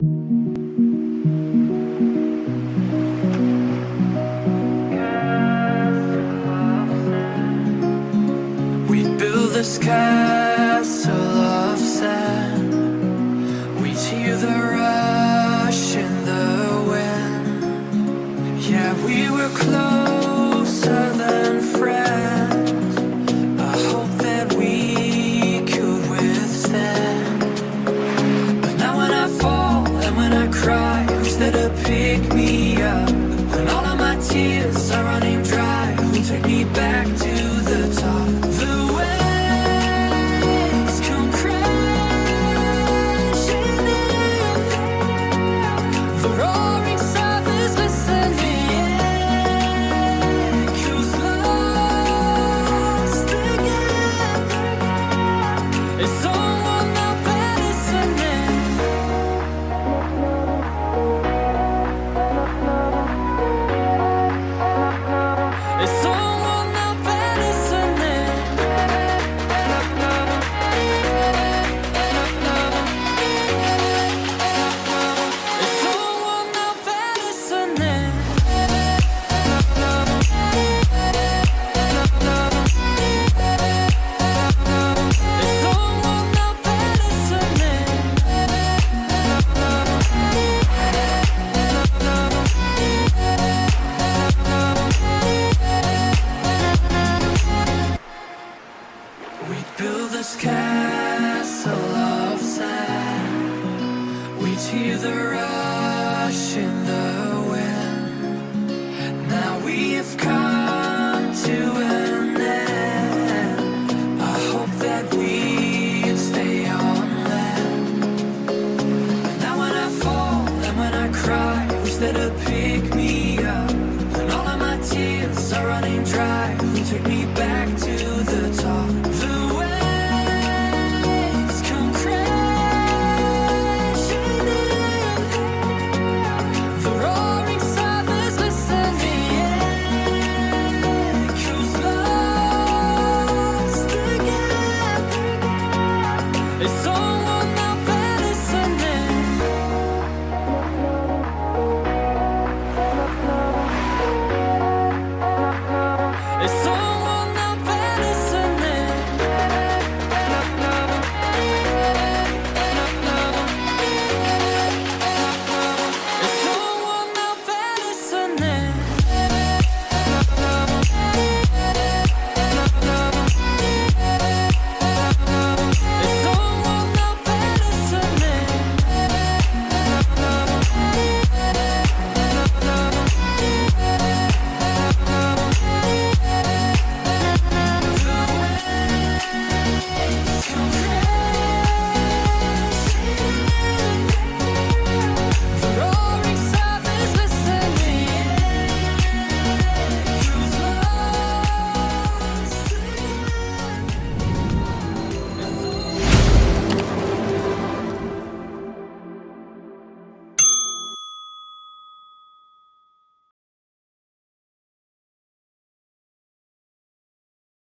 We build this castle of sand. We hear the rush in the wind. Yeah, we were closer than friends. I hope that we could withstand. But now when I fall and when I cry, who's there to pick me up? When all of my tears are running dry, who'll take me back to the top? The waves come crashing in. The roaring surface listening. Echoes lost again. Is someone out there listening? Is someone out there listening? Is someone out there listening? Is someone out there listening? We build this castle of sand. We hear the rush in the wind. Now we have come to an end. I hope that we stay on land. But now when I fall and when I cry, who's there to pick me up? When all of my tears are running dry, who'll take me back to the top? The waves come crashing in. The roaring surface listening. Echoes lost again. Is someone out there listening? Is someone